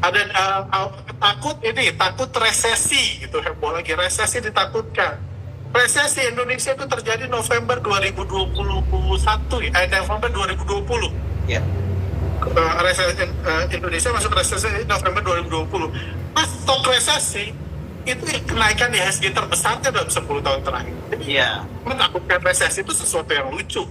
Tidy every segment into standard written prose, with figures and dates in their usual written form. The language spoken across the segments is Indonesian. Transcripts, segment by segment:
Ada takut resesi gitu, heboh lagi resesi ditakutkan. Resesi Indonesia itu terjadi November 2021 November 2020. Ya. Indonesia masuk resesi November 2020. Pas stok resesi itu kenaikan IHSG terbesarnya dalam 10 tahun terakhir. Iya. Menakutkan resesi itu sesuatu yang lucu.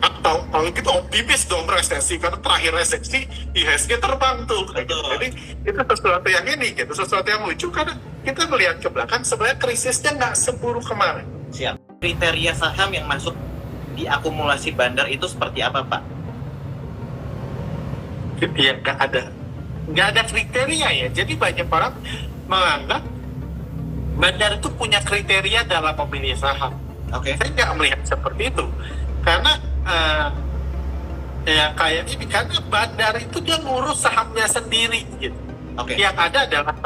Atau kalau gitu optimis dong resesi, karena terakhir resesi IHSG terbang tuh. Gitu. Jadi itu sesuatu yang gitu, sesuatu yang lucu karena kita melihat ke belakang sebenarnya krisisnya nggak seburuk kemarin. Siap. Kriteria saham yang masuk di akumulasi bandar itu seperti apa, Pak? Ya nggak ada kriteria ya. Jadi banyak orang menganggap bandar itu punya kriteria dalam memilih saham. Oke. Saya nggak melihat seperti itu karena ya kayak ini, karena bandar itu dia ngurus sahamnya sendiri gitu. Oke. Yang ada adalah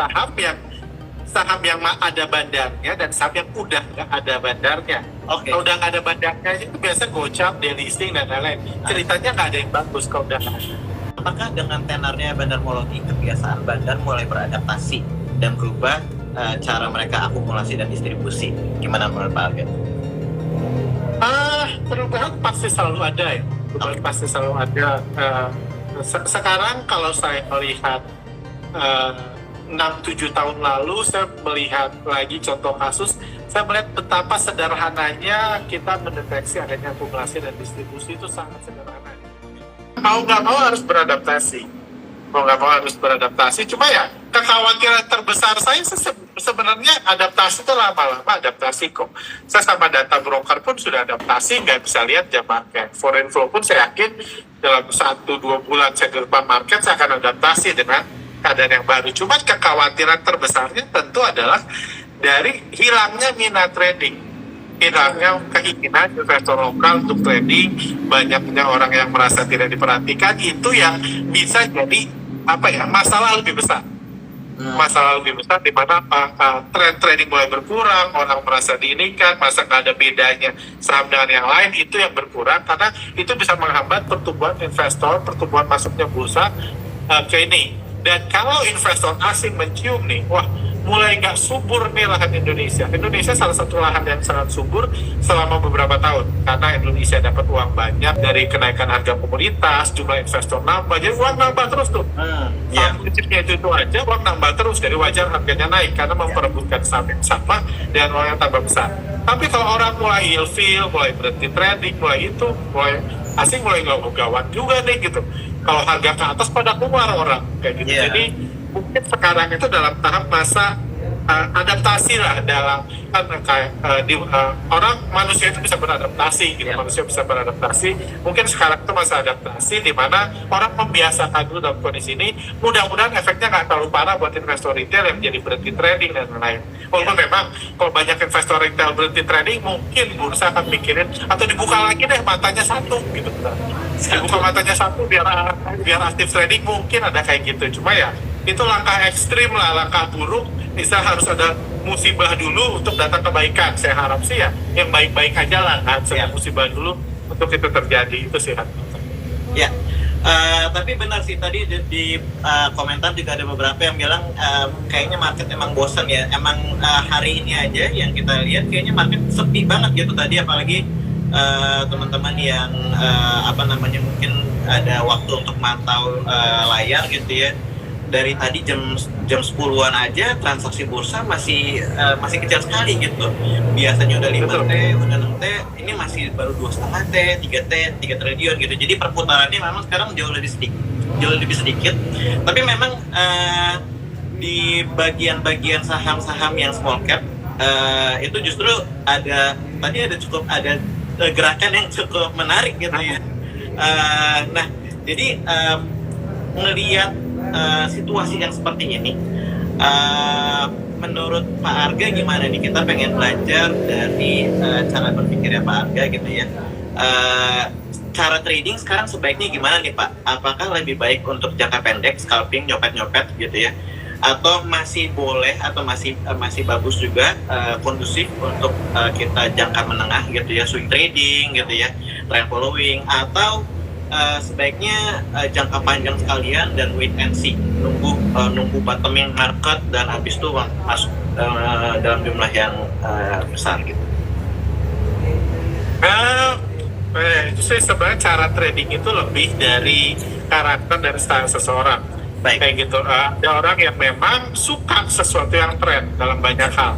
saham yang ada bandarnya dan saham yang udah nggak ada bandarnya. Oke. Kalau udah nggak ada bandarnya itu biasa gocap, delisting dan lain-lain. Ceritanya nggak ada yang bagus kalau udah nggak ada. Apakah dengan tenornya Bandarmologi kebiasaan bandar mulai beradaptasi dan berubah cara mereka akumulasi dan distribusi? Gimana menurut Pak Alga? Perubahan pasti selalu ada ya. Perubahan pasti selalu ada. Sekarang kalau saya melihat 6-7 tahun lalu, saya melihat lagi contoh kasus, saya melihat betapa sederhananya kita mendeteksi adanya akumulasi dan distribusi itu sangat sederhana. Mau nggak mau harus beradaptasi. Cuma ya kekhawatiran terbesar saya sebenarnya adaptasi itu lama-lama adaptasi kok. Saya sama data broker pun sudah adaptasi, nggak bisa lihat jam market. Foreign flow pun saya yakin dalam 1-2 bulan saya ke depan market saya akan adaptasi dengan keadaan yang baru. Cuma kekhawatiran terbesarnya tentu adalah dari hilangnya minat trading. Hilangnya keinginan investor lokal untuk trading, banyaknya orang yang merasa tidak diperhatikan, itu yang bisa jadi masalah lebih besar. Masalah lebih besar di mana tren trading mulai berkurang, orang merasa diinikan, masa nggak ada bedanya saham dengan yang lain, itu yang berkurang karena itu bisa menghambat pertumbuhan investor, pertumbuhan masuknya bursa ke ini. Dan kalau investor asing mencium nih, wah mulai nggak subur nih lahan Indonesia. Indonesia salah satu lahan yang sangat subur selama beberapa tahun. Karena Indonesia dapat uang banyak dari kenaikan harga komoditas, jumlah investor nambah. Jadi uang nambah terus tuh. Prinsipnya itu aja, uang nambah terus. Jadi wajar harganya naik karena memperebutkan saham yang sama dan uang yang tambah besar. Tapi kalau orang mulai ilfeel, mulai berhenti trading, mulai asing mulai gawat juga nih gitu. Kalau harga ke atas pada keluar orang kayak gitu. Jadi mungkin sekarang itu dalam tahap masa adaptasi lah, dalam orang manusia itu bisa beradaptasi gitu. Manusia bisa beradaptasi. Mungkin sekarang itu masa adaptasi di mana orang membiasakan dulu dalam kondisi ini. Mudah-mudahan efeknya nggak terlalu parah buat investor retail yang jadi berhenti trading dan lain-lain. Walaupun memang kalau banyak investor retail berhenti trading, mungkin bursa akan mikirin atau dibuka lagi deh matanya satu gitu. Dibuka matanya satu biar aktif trading, mungkin ada kayak gitu. Cuma ya itu langkah ekstrim lah, langkah buruk. Bisa harus ada musibah dulu untuk datang kebaikan. Saya harap sih ya yang baik-baik aja lah, harus ada musibah dulu untuk itu terjadi. Itu sih. Ya, tapi benar sih tadi di komentar juga ada beberapa yang bilang kayaknya market emang bosan ya. Emang hari ini aja yang kita lihat kayaknya market sepi banget gitu tadi, apalagi teman-teman yang mungkin ada waktu untuk mantau layar gitu ya. Dari tadi jam 10-an aja transaksi bursa masih kecil sekali gitu. Biasanya udah 5T, udah 6T, ini masih baru 2,5T, 3T, 3 triliun gitu. Jadi perputarannya memang sekarang jauh lebih sedikit. Tapi memang di bagian-bagigian saham-saham yang small cap itu justru ada gerakan yang cukup menarik gitu ya. Nah, jadi ngelihat situasi yang seperti ini, menurut Pak Arga gimana nih? Kita pengen belajar dari cara berpikirnya Pak Arga gitu ya. Cara trading sekarang sebaiknya gimana nih Pak? Apakah lebih baik untuk jangka pendek, scalping, nyopet-nyopet gitu ya? Atau masih boleh atau masih bagus juga kondusif untuk kita jangka menengah gitu ya, swing trading gitu ya, trend following, atau sebaiknya jangka panjang sekalian dan wait and see nunggu bottoming market dan habis itu masuk dalam jumlah yang besar gitu. Itu sih sebenarnya cara trading itu lebih dari karakter dan style seseorang. Baik. Kayak gitu. Ada orang yang memang suka sesuatu yang tren dalam banyak hal.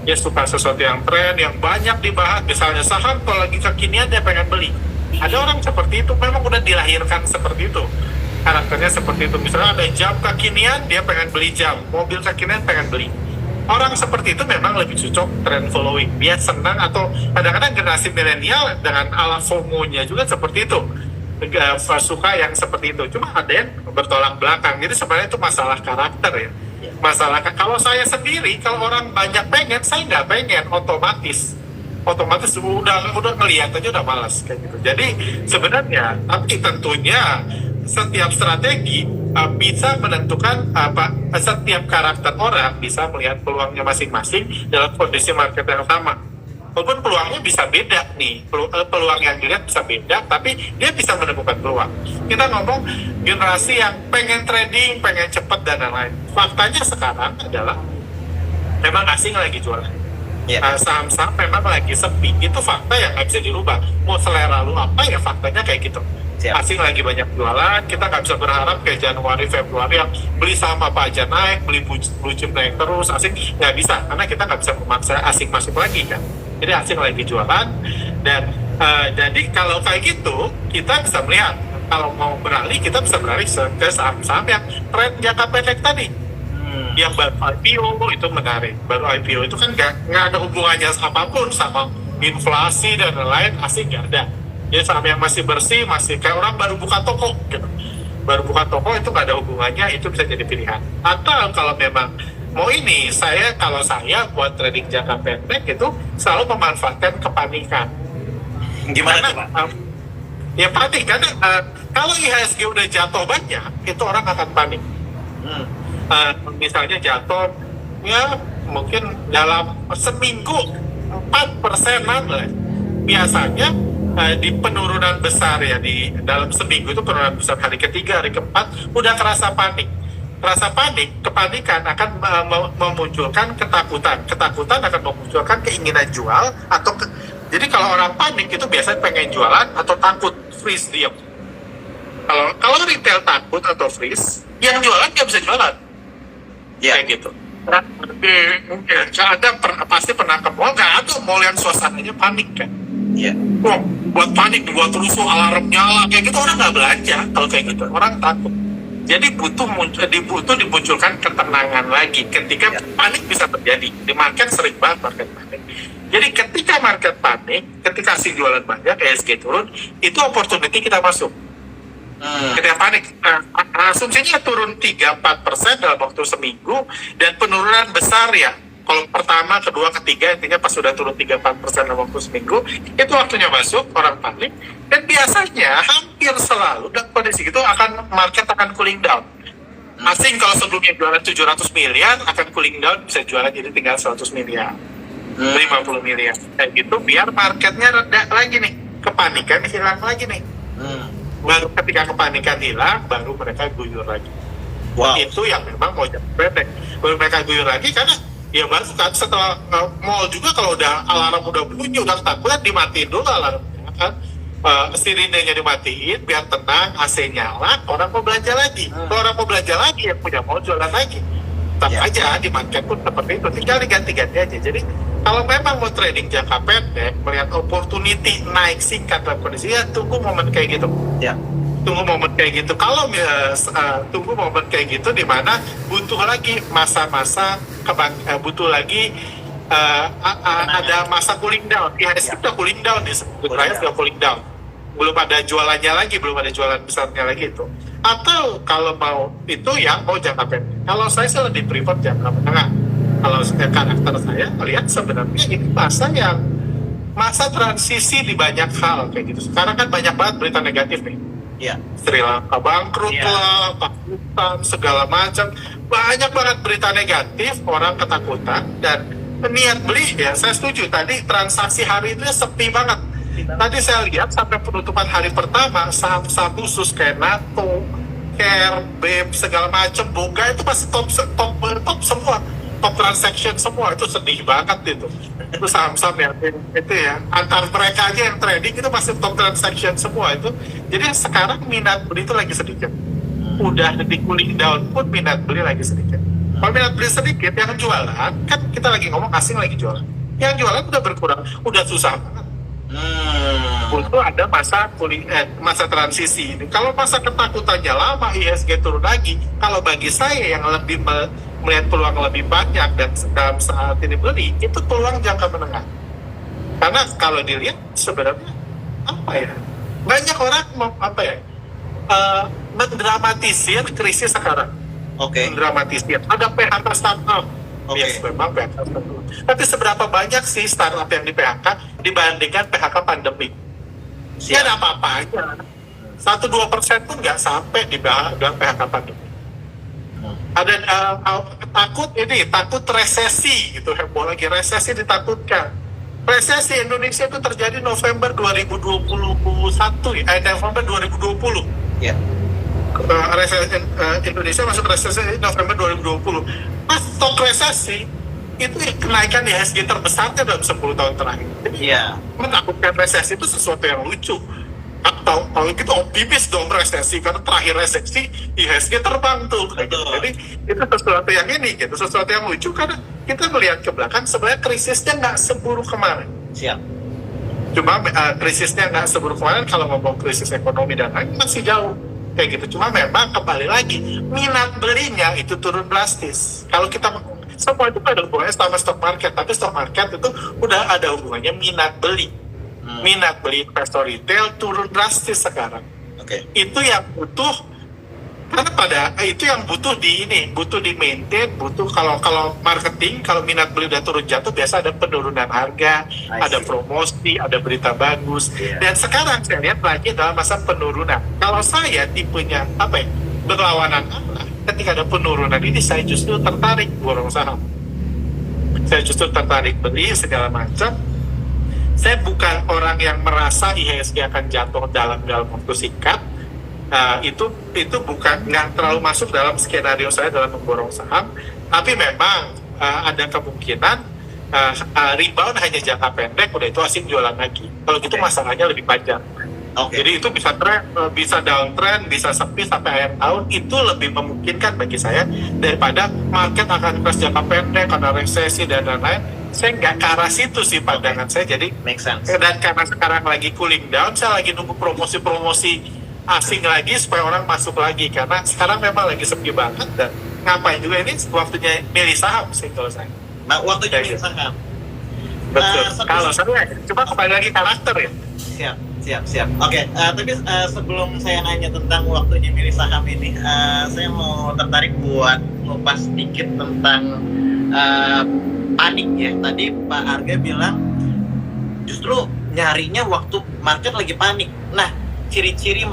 Dia suka sesuatu yang tren, yang banyak dibahas. Misalnya saham kalau lagi kekinian dia pengen beli. Ada orang seperti itu, memang udah dilahirkan seperti itu. Karakternya seperti itu. Misalnya ada jam kekinian, dia pengen beli jam. Mobil kekinian pengen beli. Orang seperti itu memang lebih cocok trend following. Dia senang, atau kadang-kadang generasi milenial dengan ala FOMO-nya juga seperti itu. Suka yang seperti itu. Cuma ada yang bertolak belakang. Jadi sebenarnya itu masalah karakter ya. Masalah, kalau saya sendiri, kalau orang banyak pengen, saya nggak pengen, otomatis udah ngelihat aja udah malas kayak gitu. Jadi sebenarnya, tapi tentunya setiap strategi bisa menentukan setiap karakter orang bisa melihat peluangnya masing-masing dalam kondisi market yang sama. Walaupun peluangnya bisa beda nih, peluang yang dilihat bisa beda, tapi dia bisa menemukan peluang. Kita ngomong generasi yang pengen trading, pengen cepat dan lain-lain. Faktanya sekarang adalah memang asing lagi jualan. Saham-saham memang lagi sepi. Itu fakta yang nggak bisa dirubah. Mau selera lu apa ya, faktanya kayak gitu. Asing lagi banyak jualan, kita nggak bisa berharap kayak Januari, Februari yang beli saham apa aja naik, beli blue chip naik terus. Asing nggak bisa, karena kita nggak bisa memaksa asing masuk lagi kan. Jadi asing lagi jualan, dan jadi kalau kayak gitu kita bisa melihat, kalau mau beralih kita bisa beralih ke saham-saham yang tren jangka pendek tadi. Yang baru IPO itu menarik. Baru IPO itu kan nggak ada hubungannya apapun sama inflasi dan lain-lain, asing nggak ada. Jadi saham yang masih bersih, masih kayak orang baru buka toko gitu. Baru buka toko itu nggak ada hubungannya, itu bisa jadi pilihan. Atau kalau memang mau ini, kalau saya buat trading jangka pendek itu selalu memanfaatkan kepanikan. Gimana tuh, Pak? Ya panik, karena kalau IHSG udah jatuh banyak, itu orang akan panik. Misalnya jatuh, ya mungkin dalam seminggu 4%-an lah. Biasanya di penurunan besar ya, di dalam seminggu itu penurunan besar hari ketiga, hari keempat, udah kerasa panik. Rasa panik, kepanikan akan memunculkan ketakutan. Ketakutan akan memunculkan keinginan jual, atau jadi kalau orang panik itu biasanya pengen jualan atau takut, freeze diam. Kalau retail takut atau freeze, yang jualan nggak bisa jualan. Kayak gitu. Anda pasti pernah ke mall, nggak ada mall yang suasananya panik kan? Buat panik, buat rusuh, alarm nyala, kayak gitu orang nggak belanja. Kalau kayak gitu, orang takut. Jadi butuh dimunculkan ketenangan lagi. Ketika panik bisa terjadi di market, sering banget market panik. Jadi ketika market panik, ketika si jualan banyak, ESG turun, itu opportunity kita masuk. Ketika panik, asumsinya turun 3-4% dalam waktu seminggu, dan penurunan besar ya. Kalau pertama, kedua, ketiga, intinya pas sudah turun 3-4% dalam waktu seminggu, itu waktunya masuk, orang panik. Dan biasanya hampir selalu dalam kondisi itu market akan cooling down. Asing kalau sebelumnya jualan 700 miliar, akan cooling down, bisa jualan jadi tinggal 100 miliar, 50 miliar. Kayak gitu, biar marketnya reda lagi nih, kepanikan hilang lagi nih. Baru ketika kepanikan hilang, baru mereka guyur lagi. Itu yang memang mau jangka pendek. Baru mereka guyur lagi, karena ya baru kan setelah mall juga, kalau udah alarm udah bunyi, udah takut, dimatiin dulu alarmnya kan. Sirinenya dimatiin biar tenang, AC nyala, orang mau belanja lagi. Kalau orang mau belanja lagi, yang punya mall jualan lagi. Tetap aja di market pun seperti itu, tinggal diganti-ganti aja. Jadi kalau memang mau trading jangka pendek, melihat opportunity naik singkat dalam kondisi, ya tunggu momen kayak gitu. Tunggu momen kayak gitu. Kalau tunggu momen kayak gitu, di mana butuh lagi masa-masa butuh lagi ada masa cooling down. IHSG udah cooling down, disebut sudah cooling down. Belum ada jualannya lagi, belum ada jualan besarnya lagi itu. Atau kalau mau itu yang mau jangka pendek. Kalau saya sih lebih prefer jangka menengah. Kalau karakter saya melihat sebenarnya ini masa transisi di banyak hal kayak gitu. Sekarang kan banyak banget berita negatif nih. Sri Lanka bangkrut lah, takutan, segala macam. Banyak banget berita negatif, orang ketakutan, dan niat beli ya, saya setuju. Tadi transaksi hari itu sepi banget. Tadi saya lihat sampai penutupan hari pertama, saham-saham khusus kayak NATO, Care, BEP, segala macam, Boga itu pasti top semua, top transaction semua. Itu sedih banget itu saham-saham yang itu ya, antar mereka aja yang trading itu pasti top transaction semua itu. Jadi sekarang minat beli itu lagi sedikit, udah di cooling down pun minat beli lagi sedikit. Kalau minat beli sedikit, yang jualan kan kita lagi ngomong asing lagi jualan, yang jualan udah berkurang, udah susah banget. Untuk ada masa masa transisi ini. Kalau masa ketakutannya lama, IHSG turun lagi. Kalau bagi saya yang lebih melihat peluang lebih banyak dan dalam saat ini beli, itu peluang jangka menengah. Karena kalau dilihat sebenarnya apa ya? Banyak orang mendramatisir krisis sekarang. Mendramatisir. Ada PHK startup. Yes, memang PHK startup. Tapi seberapa banyak sih startup yang di PHK dibandingkan PHK pandemi? Ya ada apa-apanya. 1-2% pun nggak sampai di PHK pandemi. Ada takut resesi gitu, heboh lagi resesi, ditakutkan. Resesi Indonesia itu terjadi November 2021 November 2020. Ya. Indonesia masuk resesi November 2020. Pas stok resesi itu kenaikan IHSG terbesarnya dalam 10 tahun terakhir. Jadi menakutkan resesi itu sesuatu yang lucu. Atau kalau kita optimis dong resesi, karena terakhir resesi IHSG terbang tuh. Jadi itu sesuatu yang gitu, sesuatu yang lucu karena kita melihat ke belakang sebenarnya krisisnya nggak seburuk kemarin. Cuma krisisnya nggak seburuk kemarin, kalau ngomong krisis ekonomi dan lain masih jauh kayak gitu. Cuma memang kembali lagi minat belinya itu turun drastis. Kalau kita semua itu ada hubungannya sama stock market, tapi stock market itu udah ada hubungannya minat beli. Minat beli investor retail turun drastis sekarang. Itu yang butuh, karena itu yang butuh di maintain, butuh kalau marketing, kalau minat beli udah turun jatuh biasa ada penurunan harga, ada promosi, ada berita bagus. Dan sekarang saya lihat lagi dalam masa penurunan. Kalau saya tipenya berlawanan arah, ketika ada penurunan ini saya justru tertarik borong saham. Saya justru tertarik beli segala macam. Saya bukan orang yang merasa IHSG akan jatuh dalam waktu singkat. Itu bukan, nggak terlalu masuk dalam skenario saya dalam memborong saham. Tapi memang ada kemungkinan rebound hanya jangka pendek, udah itu asing jualan lagi. Kalau gitu masalahnya lebih panjang. Jadi itu bisa downtrend, bisa sepi sampai akhir tahun, itu lebih memungkinkan bagi saya daripada market akan crash jangka pendek karena resesi dan lain-lain. Saya nggak ke arah situ sih pandangan saya. Jadi make sense. Dan karena sekarang lagi cooling down, saya lagi nunggu promosi asing lagi supaya orang masuk lagi, karena sekarang memang lagi sepi banget dan ngapain juga, ini waktunya milih saham sih kalau saya. Waktunya milih saham. Betul. Kalau saya cuma kembali lagi karakter ya. Siap. Tapi sebelum saya nanya tentang waktunya milih saham ini, saya mau tertarik buat ngupas sedikit tentang panik ya. Tadi Pak Arga bilang justru nyarinya waktu market lagi panik. Nah, ciri-ciri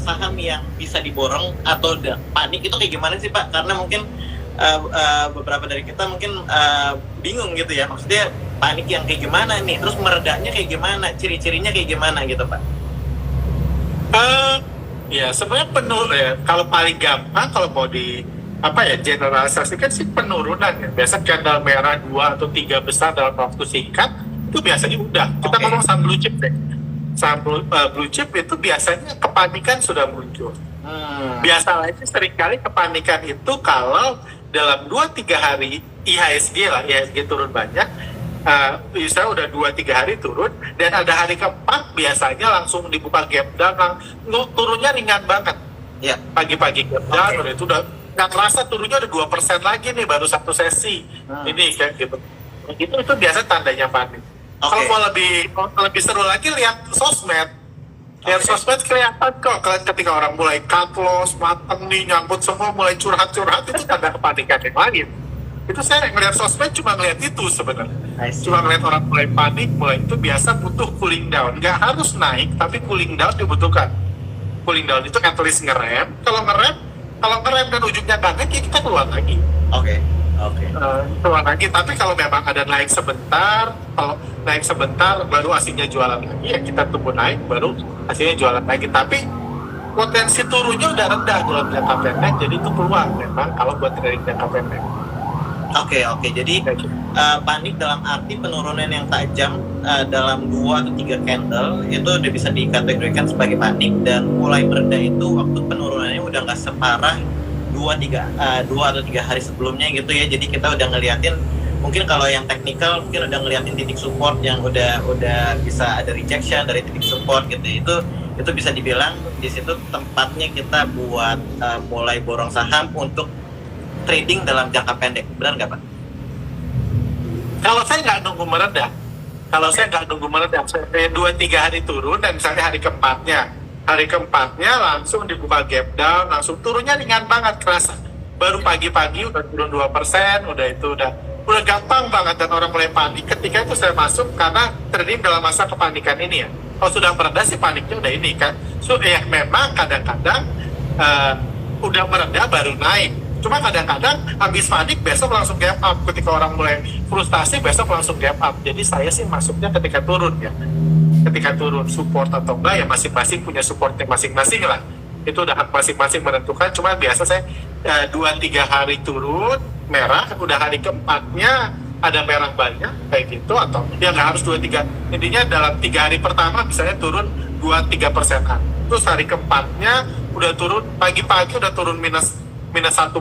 saham yang bisa diborong atau panik itu kayak gimana sih Pak? Karena mungkin beberapa dari kita mungkin bingung gitu ya, maksudnya panik yang kayak gimana nih, terus meredaknya kayak gimana, ciri-cirinya kayak gimana gitu Pak? Ya sebenarnya kalau paling gampang kalau mau generalisasikan sih penurunan ya. Biasa candle merah 2 atau 3 besar dalam waktu singkat itu biasanya udah. Kita ngomong saham blue chip deh. Saham blue chip itu biasanya kepanikan sudah muncul. Biasanya seringkali kepanikan itu kalau dalam 2-3 hari IHSG turun banyak, misalnya udah 2-3 hari turun, dan ada hari keempat biasanya langsung dibuka gap down, turunnya ringan banget. Pagi-pagi gap down, itu udah nggak terasa turunnya udah 2% lagi nih, baru satu sesi. Ini kayak gitu. Itu biasa tandanya panik. Kalau mau lebih seru lagi, lihat sosmed. Sosmed kelihatan kok ketika orang mulai cut loss, mateng nih, nyangkut semua, mulai curhat-curhat, itu tanda kepanikan yang lain. Itu saya ngeliat sosmed cuma ngeliat itu sebenarnya. Cuma ngeliat orang mulai panik, itu biasa butuh cooling down. Nggak harus naik, tapi cooling down dibutuhkan. Cooling down itu at least ngerem. Kalau ngerem dan ujungnya nggak naik, ya kita keluar lagi. Keluar lagi. Tapi kalau memang ada naik sebentar, baru aslinya jualan lagi, ya kita tunggu naik, baru aslinya jualan lagi. Tapi potensi turunnya udah rendah dalam jangka pendek, jadi itu peluang memang kalau buat trading jangka pendek. Oke, jadi panik dalam arti penurunan yang tajam dalam 2 atau 3 candle itu udah bisa dikategorikan sebagai panik, dan mulai mereda itu waktu penurunannya udah nggak separah 2 atau 3 hari sebelumnya gitu ya. Jadi kita udah ngeliatin, mungkin kalau yang teknikal mungkin udah ngeliatin titik support yang udah bisa ada rejection dari titik support gitu. Itu bisa dibilang di situ tempatnya kita buat mulai borong saham untuk trading dalam jangka pendek, benar nggak Pak? Kalau saya nggak nunggu mereda, saya 2-3 hari turun, dan misalnya hari keempatnya langsung dibuka gap down, langsung turunnya ringan banget, kerasa. Baru pagi-pagi udah turun 2%, udah gampang banget, dan orang mulai panik. Ketika itu saya masuk karena trading dalam masa kepanikan ini ya. Kalau sudah mereda sih paniknya udah ini kan. So ya memang kadang-kadang udah mereda baru naik. Cuma kadang-kadang habis panik besok langsung gap up. Ketika orang mulai frustasi besok langsung gap up. Jadi saya sih masuknya ketika turun ya. Ketika turun support atau enggak ya masing-masing punya supportnya masing-masing lah. Itu udah hak masing-masing menentukan. Cuma biasa saya 2-3 hari turun merah, udah hari keempatnya ada merah banyak kayak gitu, atau ya nggak harus 2-3. Intinya dalam 3 hari pertama misalnya turun 2-3%. Terus hari keempatnya udah turun, pagi-pagi udah turun minus 1%,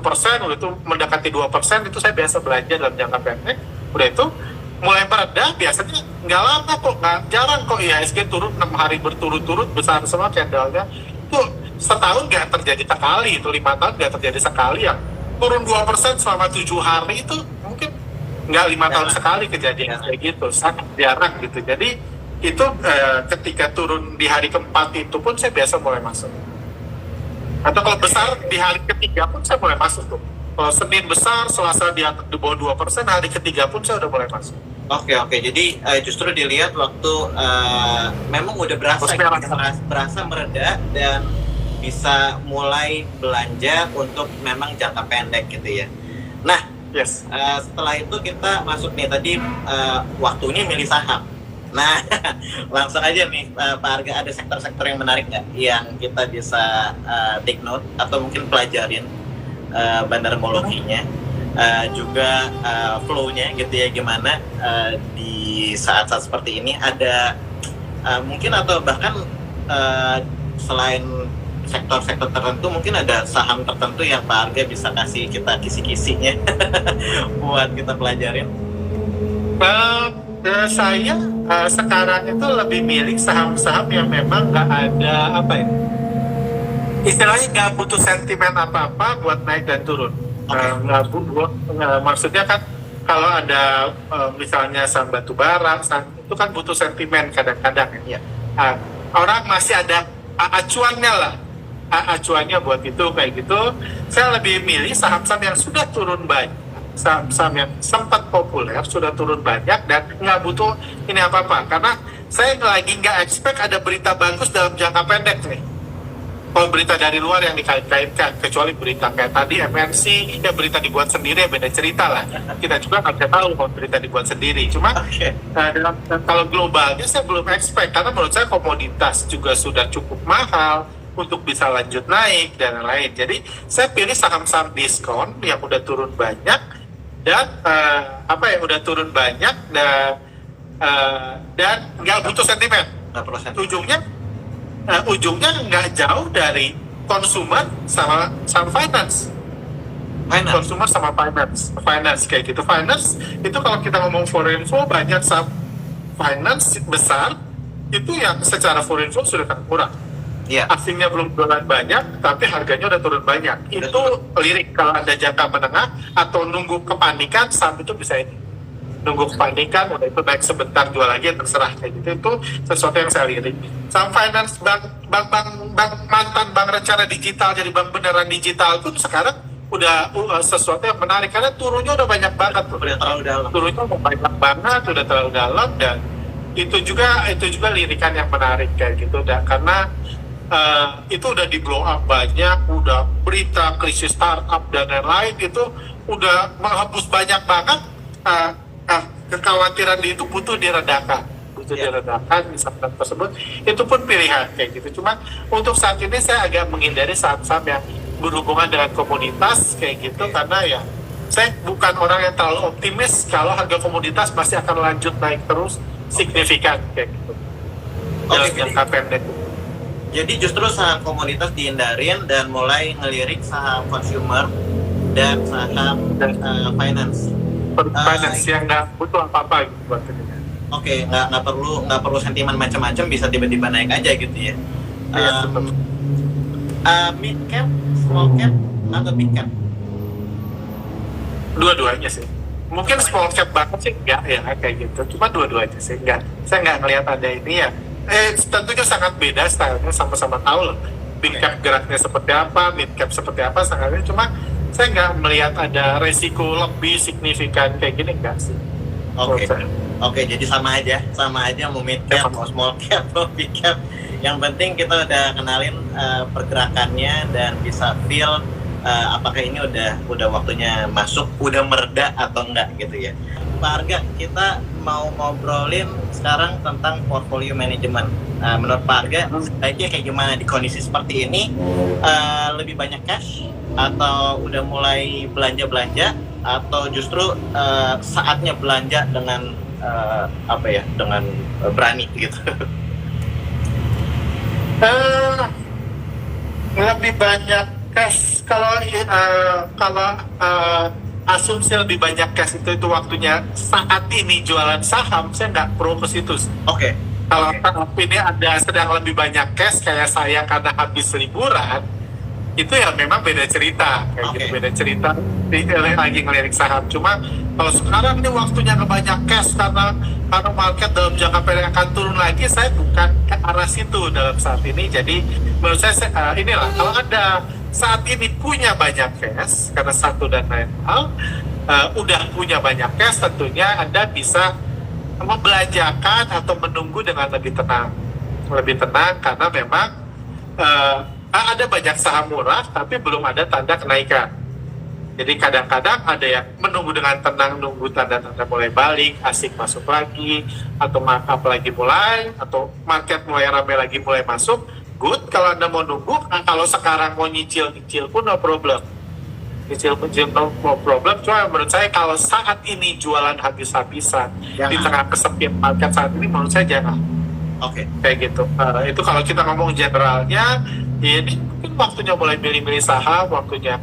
udah itu mendekati 2%, itu saya biasa belanja dalam jangka pendek. Udah itu mulai mereda, biasanya nggak lama kok, jarang kok IHSG turun 6 hari berturut-turut besar semua candlenya. Itu setahun nggak terjadi sekali, itu 5 tahun nggak terjadi sekali yang turun 2% selama 7 hari, itu mungkin nggak 5 tahun sekali kejadian kayak gitu, sangat jarang gitu. Jadi itu ketika turun di hari keempat itu pun saya biasa mulai masuk. Atau kalau besar di hari ketiga pun saya mulai masuk tuh. Kalau Senin besar, Selasa di bawah 2%, hari ketiga pun saya udah mulai masuk. Oke. Jadi justru dilihat waktu memang udah berasa mereda dan bisa mulai belanja untuk memang jangka pendek gitu ya. Nah, Yes. Setelah itu kita masuk nih tadi waktunya milih saham. Nah, langsung aja nih Pak Arga, ada sektor-sektor yang menarik nggak yang kita bisa take note atau mungkin pelajarin bandarmologinya, juga flow-nya gitu ya, gimana di saat-saat seperti ini ada mungkin, atau bahkan selain sektor-sektor tertentu mungkin ada saham tertentu yang Pak Arga bisa kasih kita kisi-kisinya buat kita pelajarin. Saya sekarang itu lebih milih saham-saham yang memang nggak ada istilahnya nggak butuh sentimen apa-apa buat naik dan turun. Maksudnya kan kalau ada misalnya saham batu bara, itu kan butuh sentimen kadang-kadang ya. Orang masih ada acuannya lah, acuannya buat itu kayak gitu. Saya lebih milih saham-saham yang sudah turun banyak, saham-saham yang sempat populer sudah turun banyak dan nggak butuh ini apa-apa, karena saya lagi nggak expect ada berita bagus dalam jangka pendek nih. Kalau berita dari luar yang dikait-kaitkan, kecuali berita kayak tadi MNC, ya berita dibuat sendiri ya beda cerita lah. Kita juga nggak bisa tahu kalau berita dibuat sendiri. Cuma kalau globalnya saya belum expect, karena menurut saya komoditas juga sudah cukup mahal untuk bisa lanjut naik dan lain-lain. Jadi saya pilih saham-saham diskon yang udah turun banyak dan udah turun banyak dan nggak butuh sentimen. Ujungnya nggak jauh dari konsumer sama finance. Konsumer sama finance kayak gitu. Finance itu kalau kita ngomong foreign flow, banyak saham finance besar itu yang secara foreign flow sudah terkurang. Asingnya belum jualan banyak, tapi harganya udah turun banyak. Itu lirik kalau ada jangka menengah atau nunggu kepanikan, saham itu bisa ini. Nunggu kepanikan, udah itu naik sebentar jual lagi, terserah kayak gitu. Itu sesuatu yang saya lirik. Saham finance, bank mantan bank rencana digital jadi bank beneran digital itu sekarang udah sesuatu yang menarik karena turunnya udah banyak banget. Udah terlalu dalam. Turunnya udah banyak banget, udah terlalu dalam, dan itu juga lirikan yang menarik kayak gitu. Karena itu udah di blow up banyak, udah berita krisis startup dan lain-lain itu udah menghapus banyak banget. Kekhawatiran itu butuh diredakan itu Iya. diredakan di saham tersebut, itu pun pilihan kayak gitu. Cuma untuk saat ini saya agak menghindari saham-saham yang berhubungan dengan komoditas kayak gitu, karena ya saya bukan orang yang terlalu optimis kalau harga komoditas masih akan lanjut naik terus signifikan kayak gitu dalam Oke, jangka pendek. jadi justru saham komoditas dihindarin dan mulai ngelirik saham consumer dan saham finance. Finance yang nggak butuh apa-apa gitu buat ini. Oke, nggak perlu sentimen macam-macam, bisa tiba-tiba naik aja gitu ya. Iya, betul. Mid cap, small cap, atau big cap? Dua-duanya sih. Mungkin small cap banget sih enggak ya kayak gitu. Cuma dua-duanya sih enggak. Saya nggak ngelihat ada ini ya. Tentunya sangat beda stylenya, sama-sama tahu loh. Big cap geraknya seperti apa, mid cap seperti apa, sangatnya. Cuma saya nggak melihat ada resiko lebih signifikan kayak gini, enggak sih. Oke. Menurut saya. Oke, jadi sama aja mau mid cap, mau small cap, mau big cap. Yang penting kita udah kenalin pergerakannya dan bisa feel apakah ini udah waktunya masuk, udah mereda atau enggak gitu ya. Pak Arga, kita mau ngobrolin sekarang tentang portfolio management. Menurut Pak Arga, sebaiknya kayak gimana di kondisi seperti ini? Lebih banyak cash atau udah mulai belanja-belanja, atau justru saatnya belanja dengan dengan berani gitu? Lebih banyak cash kalau asumsi lebih banyak cash itu waktunya saat ini jualan saham, saya nggak pro ke situ. Oke. Kalau ini ada sedang lebih banyak cash kayak saya karena habis liburan, itu ya memang beda cerita kayak gitu, beda cerita lagi ngelirik saham. Cuma kalau sekarang ini waktunya banyak cash karena market dalam jangka pendek akan turun lagi, saya bukan ke arah situ dalam saat ini. Jadi menurut saya inilah, kalau ada saat ini punya banyak cash karena satu dan lain hal, udah punya banyak cash, tentunya Anda bisa membelanjakan atau menunggu dengan lebih tenang karena memang ada banyak saham murah tapi belum ada tanda kenaikan. Jadi kadang-kadang ada yang menunggu dengan tenang, nunggu tanda-tanda mulai balik, asik masuk lagi, atau markup lagi mulai, atau market mulai ramai lagi mulai masuk. Good kalau Anda mau nunggu. Nah, kalau sekarang mau nyicil pun no problem. Nyicil no problem. Cuma menurut saya kalau saat ini jualan habis-habisan di tengah kesepian market saat ini, menurut saya jangan. Oke. Kayak gitu. Itu kalau kita ngomong generalnya, ini mungkin waktunya mulai milih-milih saham, waktunya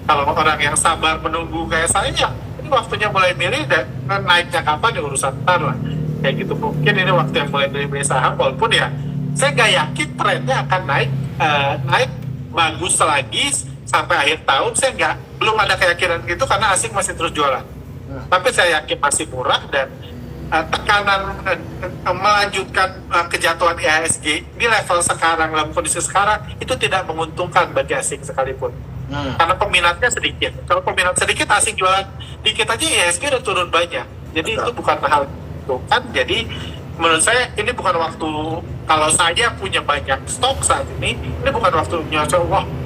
kalau orang yang sabar menunggu kayak saya, ini waktunya mulai milih, dan naiknya kapan ya urusan ntar lah. Kayak gitu, mungkin ini waktu yang mulai milih-milih saham, walaupun ya saya nggak yakin trennya akan naik bagus lagi sampai akhir tahun. Saya belum ada keyakinan gitu karena asing masih terus jualan. Tapi saya yakin masih murah, dan tekanan melanjutkan kejatuhan IHSG di level sekarang, dalam kondisi sekarang, itu tidak menguntungkan bagi asing sekalipun. Karena peminatnya sedikit. Kalau peminat sedikit, asing jualan dikit aja, IHSG udah turun banyak. Jadi itu bukan hal itu kan. Jadi menurut saya ini bukan waktu, kalau saya punya banyak stok saat ini bukan waktunya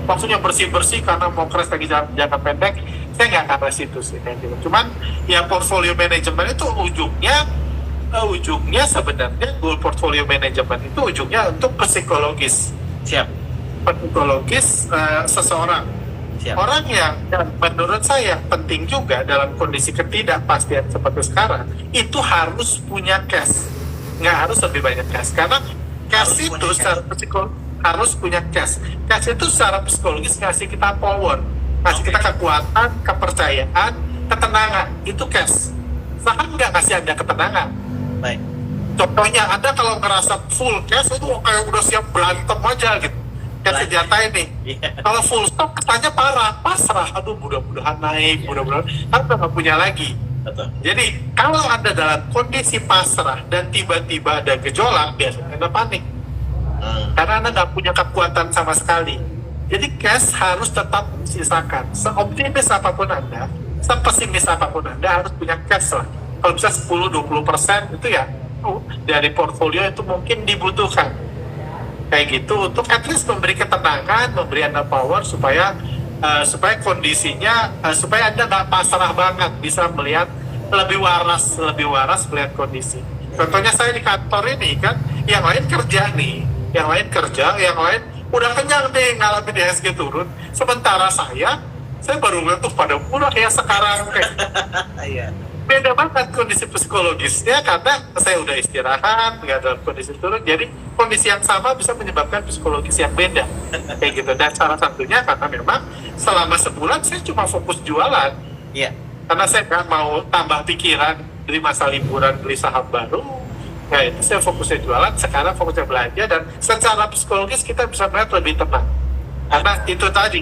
waktunya bersih-bersih karena mau crash lagi jangka pendek. Saya nggak akan ke situ sih. Cuman ya portfolio manajemen itu ujungnya sebenarnya, goal portfolio manajemen itu ujungnya untuk psikologis. Psikologis seseorang. Orang yang menurut saya penting juga dalam kondisi ketidakpastian seperti sekarang, itu harus punya cash. Nggak harus lebih banyak cash, karena cash itu secara psikologis harus punya cash. Cash itu secara psikologis ngasih kita power, ngasih kita kekuatan, kepercayaan, ketenangan. Itu cash. Saham nggak ngasih Anda ketenangan. Baik. Contohnya, Anda kalau ngerasa full cash itu kayak udah siap berantem aja gitu. Kayak senjata ini. Kalau full stock kesannya parah, pasrah. Aduh, mudah-mudahan naik, mudah-mudahan. Anda nggak punya lagi. Betul. Jadi kalau Anda dalam kondisi pasrah dan tiba-tiba ada gejolak, biasanya Anda panik. Karena Anda nggak punya kekuatan sama sekali. Jadi cash harus tetap disisakan. Seoptimis apapun Anda, sepesimis apapun Anda, harus punya cash lah. Kalau bisa 10-20% itu ya dari portfolio itu mungkin dibutuhkan. Kayak gitu, untuk at least memberi ketenangan, memberi Anda power supaya kondisinya, supaya Anda nggak pasrah banget, bisa melihat lebih waras melihat kondisi. Contohnya saya di kantor ini kan, yang lain kerja nih, yang lain udah kenyang nih ngalamin IHSG turun. Sementara saya baru ngeliat tuh pada murah ya sekarang kayak Iya. beda banget kondisi psikologisnya karena saya udah istirahat, nggak dalam kondisi turun, jadi kondisi yang sama bisa menyebabkan psikologis yang beda kayak gitu. Dan salah satunya karena memang selama sebulan saya cuma fokus jualan, Iya. karena saya nggak mau tambah pikiran dari masa liburan beli saham baru. Nah itu saya fokusnya jualan, sekarang fokusnya belanja, dan secara psikologis kita bisa melihat lebih tenang karena itu tadi,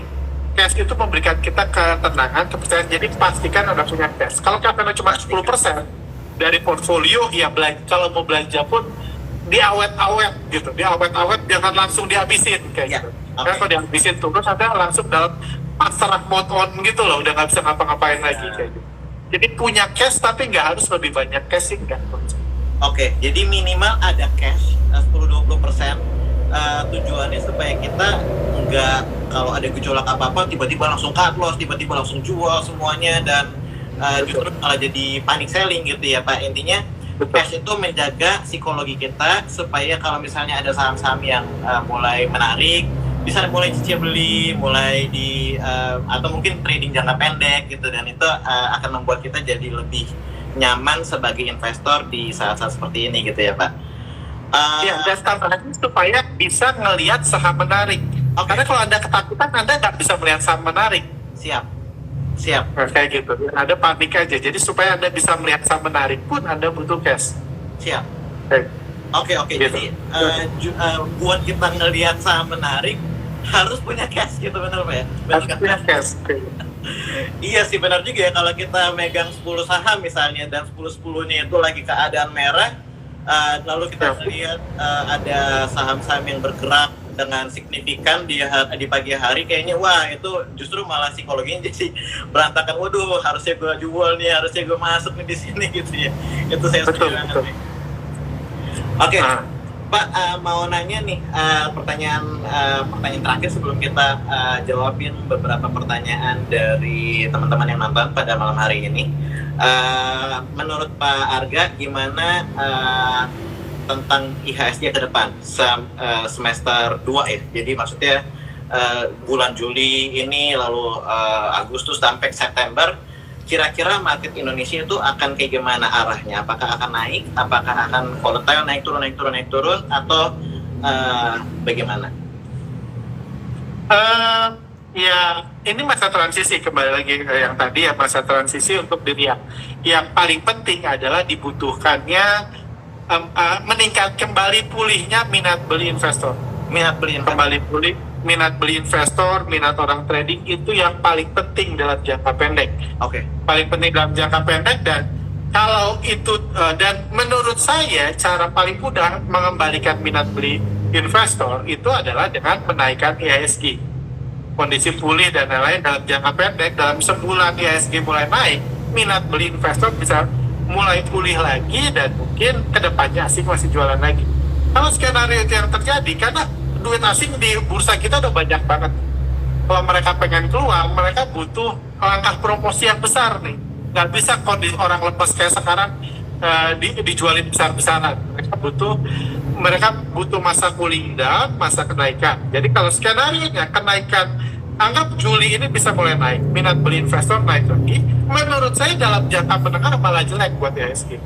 cash itu memberikan kita ketenangan, kepercayaan. Jadi pastikan Anda punya cash. Kalau Anda cuma 10% dari portfolio, ya kalau mau belanja pun diawet-awet gitu, diawet-awet, jangan langsung dihabisin kayak Ya, gitu. oke. Karena kalau dihabisin terus Anda langsung dalam pasrah mode on gitu loh, udah nggak bisa ngapa-ngapain lagi kayak gitu. Jadi punya cash tapi nggak harus lebih banyak cash sih, nggak. Oke, jadi minimal ada cash 10-20%. Tujuannya supaya kita nggak, kalau ada gejolak apa-apa tiba-tiba langsung cut loss, tiba-tiba langsung jual semuanya, dan justru malah jadi panic selling gitu ya Pak. Intinya cash itu menjaga psikologi kita supaya kalau misalnya ada saham-saham yang mulai menarik, bisa mulai cicil beli, mulai atau mungkin trading jangka pendek gitu, dan itu akan membuat kita jadi lebih nyaman sebagai investor di saat-saat seperti ini gitu ya Pak. Ya, dan tambahan supaya bisa ngelihat saham menarik. Karena kalau Anda ketakutan, Anda nggak bisa melihat saham menarik. Siap. Nah, kayak gitu. Ada panik aja. Jadi supaya Anda bisa melihat saham menarik pun Anda butuh cash. Siap. Oke. Oke. Gitu. Jadi buat kita ngelihat saham menarik harus punya cash gitu, benar Pak ya? Harus punya cash. Iya sih, benar juga ya, kalau kita megang 10 saham misalnya dan 10-10-nya itu lagi keadaan merah, lalu kita lihat ada saham-saham yang bergerak dengan signifikan di pagi hari, kayaknya wah itu justru malah psikologinya jadi berantakan. Waduh, harusnya gue jual nih, harusnya gue masuk nih di sini gitu ya. Itu saya setuju banget nih. Oke. Pak, mau nanya nih, pertanyaan terakhir sebelum kita jawabin beberapa pertanyaan dari teman-teman yang nonton pada malam hari ini. Menurut Pak Arga, gimana tentang IHSG ke depan semester 2 ya? Jadi maksudnya bulan Juli ini, lalu Agustus sampai September, kira-kira market Indonesia itu akan kayak gimana arahnya? Apakah akan naik? Apakah akan volatile, naik turun, atau bagaimana? Ya, ini masa transisi, kembali lagi ke yang tadi ya, masa transisi untuk dilihat. Yang paling penting adalah dibutuhkannya meningkat kembali pulihnya minat beli investor. Kembali pulih minat beli investor, minat orang trading, itu yang paling penting dalam jangka pendek. Oke. Paling penting dalam jangka pendek, dan kalau itu dan menurut saya cara paling mudah mengembalikan minat beli investor itu adalah dengan menaikkan IHSG. Kondisi pulih dan lain-lain dalam jangka pendek, dalam sebulan IHSG mulai naik, minat beli investor bisa mulai pulih lagi, dan mungkin kedepannya asing masih jualan lagi. Kalau skenario itu yang terjadi, karena duit asing di bursa kita udah banyak banget. Kalau mereka pengen keluar, mereka butuh langkah promosi yang besar nih. Nggak bisa kondisi orang lepas kayak sekarang dijualin besar-besaran. Mereka butuh masa cooling down, masa kenaikan. Jadi kalau skenario-nya kenaikan, anggap Juli ini bisa mulai naik, minat beli investor naik lagi, menurut saya dalam jangka menengah malah jelek buat IHSG.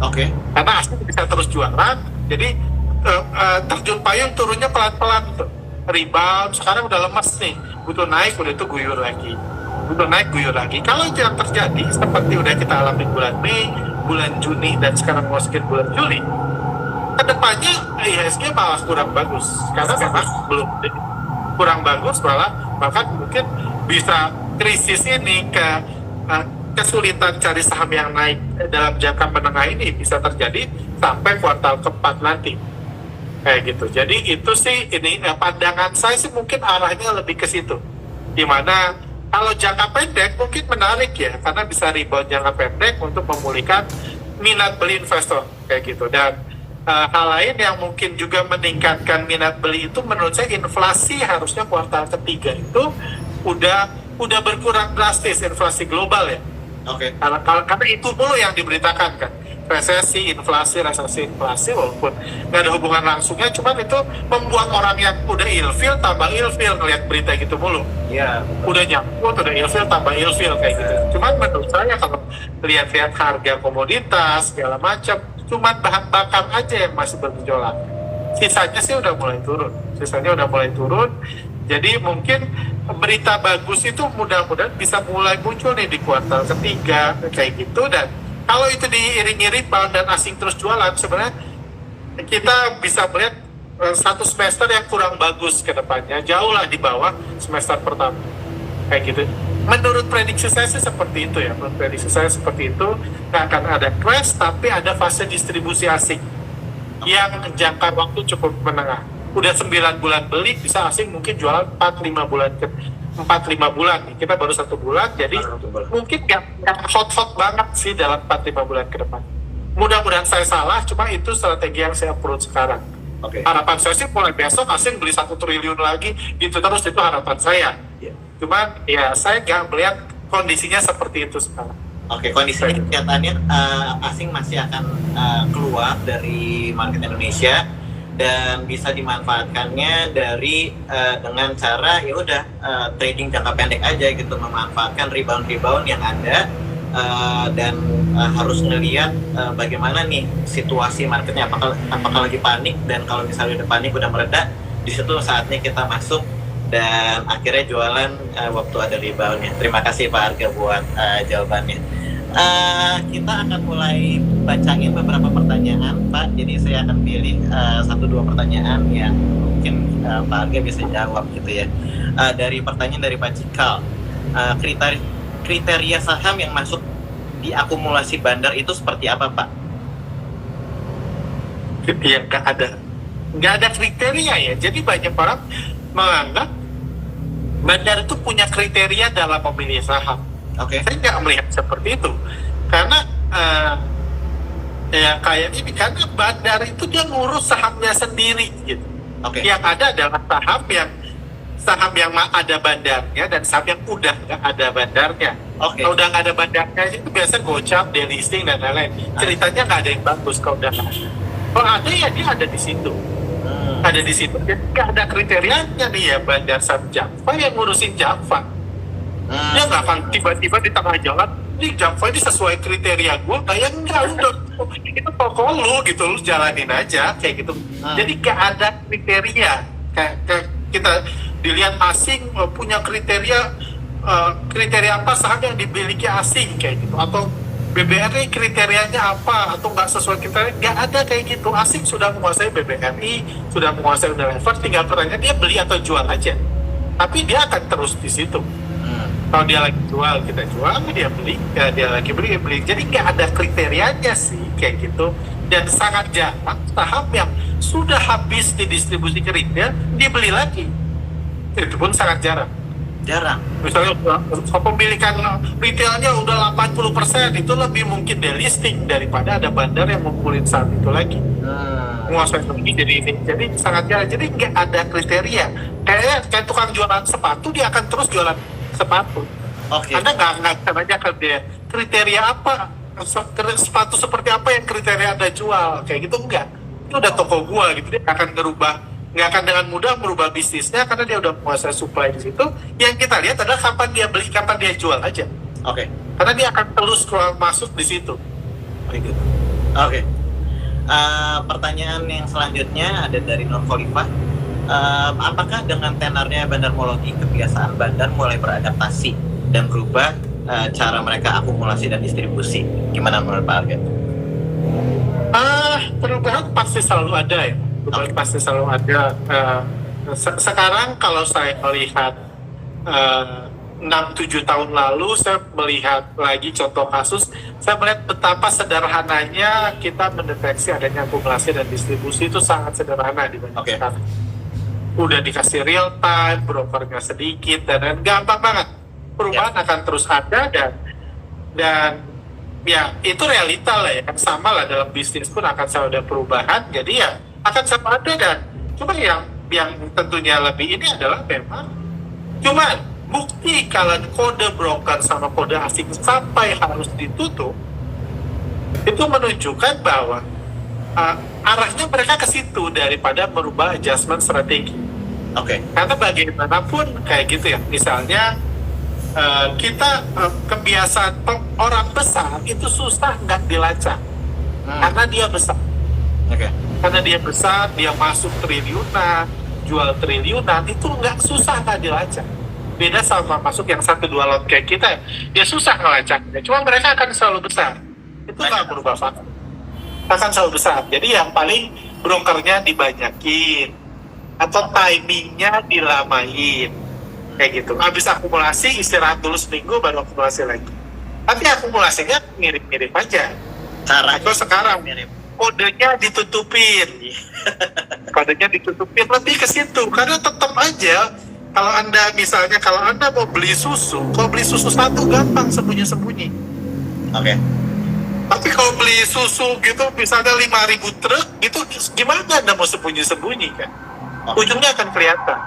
Oke. Karena asing bisa terus jualan, jadi terjun payung turunnya pelan-pelan tuh. Rebound, sekarang udah lemas nih, butuh naik, udah itu guyur lagi. Kalau itu yang terjadi, seperti udah kita alami bulan Mei, bulan Juni, dan sekarang mau sedikit bulan Juli, kedepannya IHSG malah kurang bagus, karena memang belum kurang bagus, bahkan mungkin bisa krisis ini kesulitan cari saham yang naik dalam jangka menengah ini bisa terjadi sampai kuartal keempat nanti. Kayak gitu. Jadi itu sih ini pandangan saya sih mungkin arahnya lebih ke situ. Dimana kalau jangka pendek mungkin menarik ya, karena bisa rebound jangka pendek untuk memulihkan minat beli investor kayak gitu. Dan hal lain yang mungkin juga meningkatkan minat beli itu menurut saya inflasi harusnya kuartal ketiga itu udah berkurang drastis, inflasi global ya. Oke. Karena itu dulu yang diberitakan kan. resesi, inflasi, walaupun nggak ada hubungan langsungnya, cuman itu membuat orang yang udah ilfil tambah ilfil ngeliat berita gitu mulu. Iya. Udah nyangkut, udah ilfil tambah ilfil kayak gitu. Cuman menurut saya kalau lihat-lihat harga komoditas segala macam, cuman bahan bakar aja yang masih bergejolak. Sisanya sih udah mulai turun. Jadi mungkin berita bagus itu mudah-mudahan bisa mulai muncul nih di kuartal ketiga kayak gitu. Dan kalau itu diiringi rebound dan asing terus jualan, sebenarnya kita bisa melihat satu semester yang kurang bagus ke depannya, jauh lah di bawah semester pertama kayak gitu. Menurut prediksi saya sih seperti itu ya. Menurut prediksi saya seperti itu, nggak akan ada crash, tapi ada fase distribusi asing yang jangka waktu cukup menengah. Udah 9 bulan beli, bisa asing mungkin jualan 4-5 bulan nih. Kita baru 1 bulan, jadi mungkin nggak hot banget sih dalam 4-5 bulan ke depan. Mudah-mudahan saya salah, cuma itu strategi yang saya approach sekarang. Harapan saya sih mulai besok asing beli 1 triliun lagi, gitu terus, itu harapan saya. Cuman ya saya nggak melihat kondisinya seperti itu sekarang. Kondisinya kelihatannya asing masih akan keluar dari market Indonesia dan bisa dimanfaatkannya dari dengan cara ya udah trading jangka pendek aja gitu, memanfaatkan rebound yang ada dan harus ngelihat bagaimana nih situasi marketnya, apakah lagi panik, dan kalau misalnya udah panik, udah mereda, di situ saatnya kita masuk dan akhirnya jualan waktu ada reboundnya. Terima kasih Pak Arga buat jawabannya. Kita akan mulai bacain beberapa pertanyaan, Pak. Jadi saya akan pilih 1-2 pertanyaan yang mungkin Pak Arga bisa jawab gitu ya. Dari pertanyaan dari Pak Cikal, kriteria saham yang masuk di akumulasi bandar itu seperti apa, Pak? Ya nggak ada kriteria ya. Jadi banyak orang menganggap bandar itu punya kriteria dalam memilih saham. Saya nggak melihat seperti itu, karena ya kayak ini, karena bandar itu dia ngurus sahamnya sendiri gitu. Yang ada adalah saham yang ada bandarnya dan saham yang udah nggak ada bandarnya. Kalau udah nggak ada bandarnya itu biasa gocap, delisting dan lain-lain. Ceritanya nggak ada yang bagus kalau udah nggak ada. Kalau ada ya dia ada di situ. Ada di situ. Jadi nggak ada kriterianya nih ya, bandar saham Java yang ngurusin Java. Dia nggak akan tiba-tiba di tengah jalan, nih Java ini sesuai kriteria gue, kayak enggak, udah itu toko lu gitu, lu jalanin aja kayak gitu. Jadi nggak ada kriteria. Kayak kita dilihat asing punya kriteria apa saham yang dimiliki asing kayak gitu, atau BBRI kriterianya apa, atau nggak sesuai kriteria, nggak ada kayak gitu. Asing sudah menguasai BBRI, sudah menguasai Unilever, tinggal pertanyaan dia beli atau jual aja, tapi dia akan terus di situ. Kalau dia lagi jual, kita jual, dia beli, ya dia lagi beli. Jadi nggak ada kriterianya sih kayak gitu. Dan sangat jarang saham yang sudah habis didistribusi ke retail dibeli lagi. Itu pun sangat jarang. Misalnya pemilikan retailnya udah 80%, itu lebih mungkin delisting daripada ada bandar yang ngumpulin saham itu lagi. Menguasai lagi jadi sangat jarang. Jadi nggak ada kriteria. Kayak tukang jualan sepatu, dia akan terus jualan sepatu. Anda nggak bisa nanya ke dia kriteria apa, sepatu seperti apa yang kriteria Anda jual kayak gitu, enggak. Itu udah toko gua gitu, dia akan nggak akan dengan mudah merubah bisnisnya karena dia udah menguasai supply di situ. Yang kita lihat adalah kapan dia beli, kapan dia jual aja. Karena dia akan terus keluar masuk di situ. Pertanyaan yang selanjutnya ada dari Nur Khalifah. Apakah dengan tenarnya bandarmologi kebiasaan bandar mulai beradaptasi dan berubah cara mereka akumulasi dan distribusi? Gimana menurut Pak Arga? Perubahan pasti selalu ada ya. Pasti selalu ada. Sekarang kalau saya melihat 6-7 tahun lalu, saya melihat lagi contoh kasus, saya melihat betapa sederhananya kita mendeteksi adanya akumulasi dan distribusi. Itu sangat sederhana dibanding sekarang. Udah dikasih real time, brokernya sedikit, dan gampang banget. Perubahan akan terus ada, dan ya itu realita lah ya, sama lah dalam bisnis pun akan selalu ada perubahan, jadi ya akan selalu ada. Dan cuma yang tentunya lebih ini adalah memang cuman bukti kalau kode broker sama kode asing sampai harus ditutup itu menunjukkan bahwa arahnya mereka ke situ daripada merubah adjustment strategi. Karena bagaimanapun kayak gitu ya, misalnya kita kebiasaan orang besar itu susah nggak dilacak karena dia besar. Karena dia besar, dia masuk triliunan, jual triliunan, itu nggak susah nggak dilacak. Beda sama masuk yang 1-2 lot kayak kita, ya susah ngelacaknya. Cuma mereka akan selalu besar. Itu nggak berubah fakta. Akan selalu besar. Jadi yang paling brokernya dibanyakin atau timingnya dilamain kayak gitu. Habis akumulasi istirahat dulu seminggu baru akumulasi lagi. Tapi akumulasinya mirip-mirip aja. Atau sekarang kodenya ditutupin. Kodenya ditutupin lebih ke situ karena tetap aja kalau Anda mau beli susu, kalau beli susu satu gampang sembunyi-sembunyi. Tapi kalau beli susu gitu misalnya 5.000 truk gitu, gimana Anda mau sembunyi-sembunyi kan? Ujungnya akan kelihatan.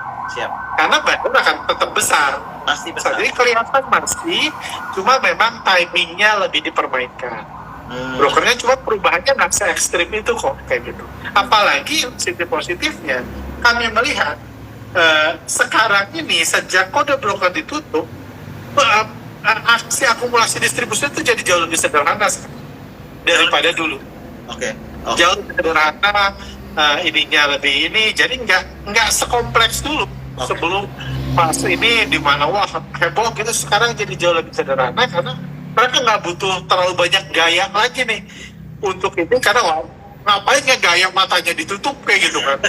Karena badan akan tetap besar. Pasti besar. Jadi kelihatan masih, cuma memang timingnya lebih dipermainkan. Brokernya cuma perubahannya nggak se-ekstrim itu kok kayak gitu. Apalagi positifnya kami melihat sekarang ini sejak kode broker ditutup, aksi akumulasi distribusi itu jadi jauh lebih sederhana daripada dulu. Jauh lebih sederhana, ininya lebih ini, jadi nggak sekompleks dulu. Sebelum pas ini di mana wah heboh gitu, sekarang jadi jauh lebih sederhana karena mereka nggak butuh terlalu banyak gaya lagi nih untuk ini, karena wah ngapain gaya matanya ditutup kayak gitu kan,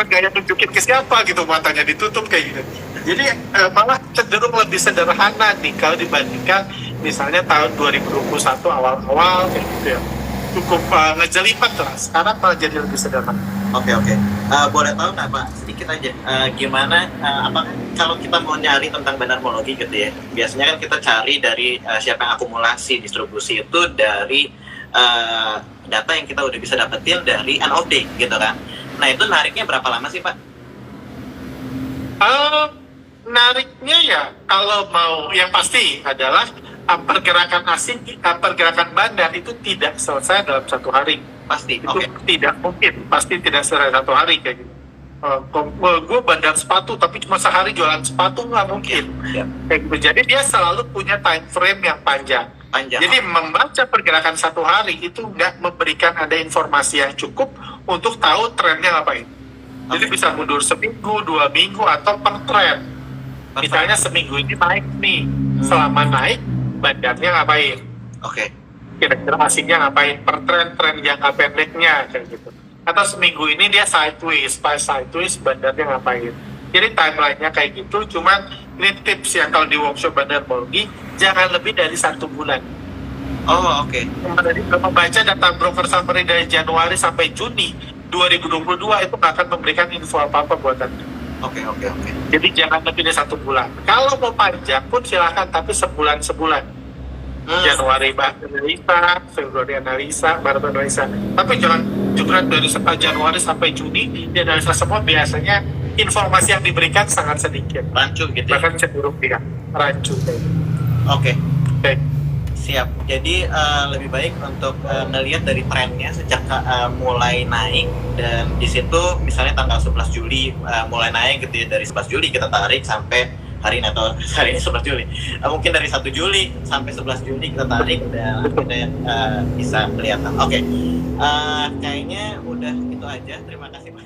gaya tunjukin ke siapa gitu matanya ditutup kayak gitu. Jadi malah cenderung lebih sederhana nih kalau dibandingkan misalnya tahun 2021 awal-awal kayak gitu ya, cukup ngejelimet lah. Sekarang malah jadi lebih sederhana. Boleh tahu nggak Pak, sedikit aja gimana apa kalau kita mau nyari tentang banarmologi gitu ya, biasanya kan kita cari dari siapa yang akumulasi distribusi itu dari data yang kita udah bisa dapetin dari NOD gitu kan. Nah itu nariknya berapa lama sih Pak? Nariknya ya kalau mau yang pasti adalah pergerakan asing, pergerakan bandar itu tidak selesai dalam 1 hari. Pasti, itu tidak mungkin, pasti tidak selesai 1 hari kayak gitu. Gue bandar sepatu tapi cuma sehari jualan sepatu nggak mungkin. Kayak gitu. Jadi dia selalu punya time frame yang panjang. Jadi membaca pergerakan 1 hari itu nggak memberikan ada informasi yang cukup untuk tahu trennya ngapain. Jadi bisa mundur seminggu, 2 minggu atau per tren. Misalnya seminggu ini naik nih, selama naik bandarnya ngapain? Kira-kira asingnya ngapain? Per tren jangka pendeknya kayak gitu. Atau seminggu ini dia sideways, pas sideways bandarnya ngapain? Jadi timelinenya kayak gitu. Cuman ini tips yang kalau di workshop bandarmologi jangan lebih dari 1 bulan. Jadi membaca data broker summary dari Januari sampai Juni 2022 itu nggak akan memberikan info apa-apa buat Anda. Jadi jangan lebih dari 1 bulan. Kalau mau panjang pun silakan, tapi sebulan. Januari analisa, Februari analisa, Maret analisa. Tapi jangan juga dari Januari sampai Juni di analisa semua, biasanya informasi yang diberikan sangat sedikit. Rancu gitu. Bahkan cenderung dia rancu. Siap. Jadi lebih baik untuk ngelihat dari trennya sejak mulai naik, dan di situ misalnya tanggal 11 Juli mulai naik gitu ya, dari 11 Juli kita tarik sampai hari ini, atau hari ini 11 Juli. Mungkin dari 1 Juli sampai 11 Juli kita tarik dan kita bisa kelihatan. Kayaknya udah itu aja. Terima kasih Pak.